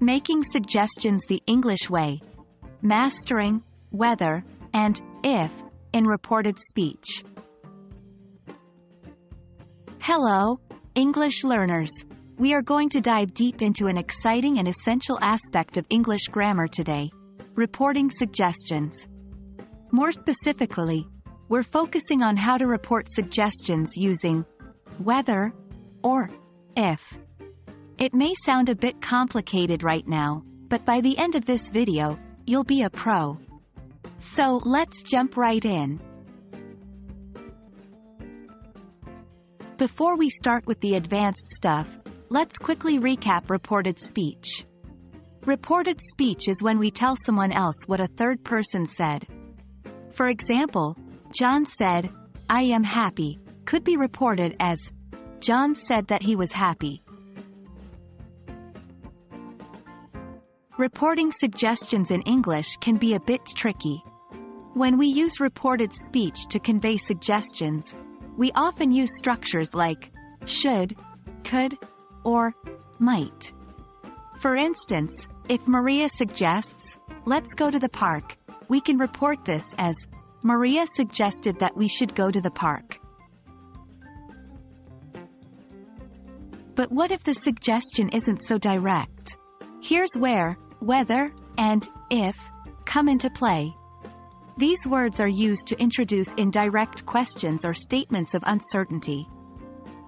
Making suggestions the English way. Mastering whether and if in reported speech. Hello, English learners. We are going to dive deep into an exciting and essential aspect of English grammar today: reporting suggestions. More specifically, we're focusing on how to report suggestions using whether or if. It may sound a bit complicated right now, but by the end of this video, you'll be a pro. So let's jump right in. Before we start with the advanced stuff, let's quickly recap reported speech. Reported speech is when we tell someone else what a third person said. For example, John said, "I am happy," could be reported as, John said that he was happy. Reporting suggestions in English can be a bit tricky. When we use reported speech to convey suggestions, we often use structures like should, could, or might. For instance, if Maria suggests, "Let's go to the park," we can report this as, Maria suggested that we should go to the park. But what if the suggestion isn't so direct? Here's where whether and if come into play. These words are used to introduce indirect questions or statements of uncertainty.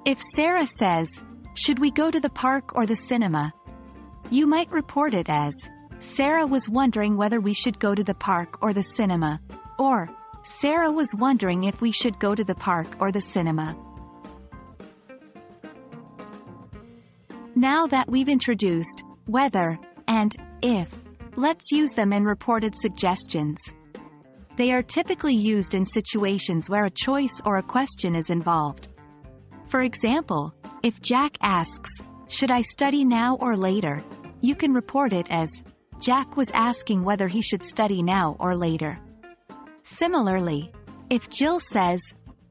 If Sarah says, "Should we go to the park or the cinema?" you might report it as, Sarah was wondering whether we should go to the park or the cinema, or Sarah was wondering if we should go to the park or the cinema. Now that we've introduced whether and if, let's use them in reported suggestions. They are typically used in situations where a choice or a question is involved. For example, if Jack asks, "Should I study now or later?" you can report it as, Jack was asking whether he should study now or later. Similarly, if Jill says,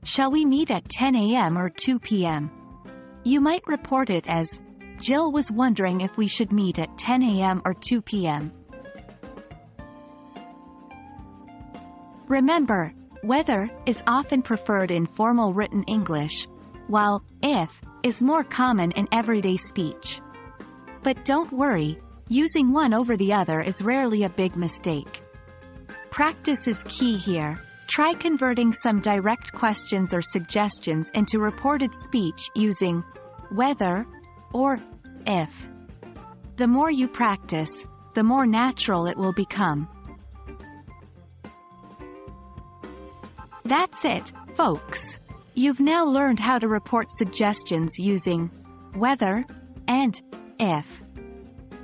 "Shall we meet at 10 a.m. or 2 p.m.?" you might report it as, Jill was wondering if we should meet at 10 a.m. or 2 p.m. Remember, whether is often preferred in formal written English, while if is more common in everyday speech. But don't worry, using one over the other is rarely a big mistake. Practice is key here. Try converting some direct questions or suggestions into reported speech using whether or if. The more you practice, the more natural it will become. That's it, folks. You've now learned how to report suggestions using whether and if.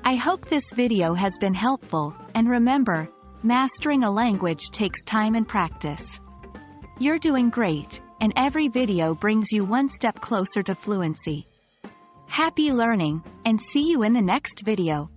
I hope this video has been helpful, and remember, mastering a language takes time and practice. You're doing great, and every video brings you one step closer to fluency. Happy learning, and see you in the next video.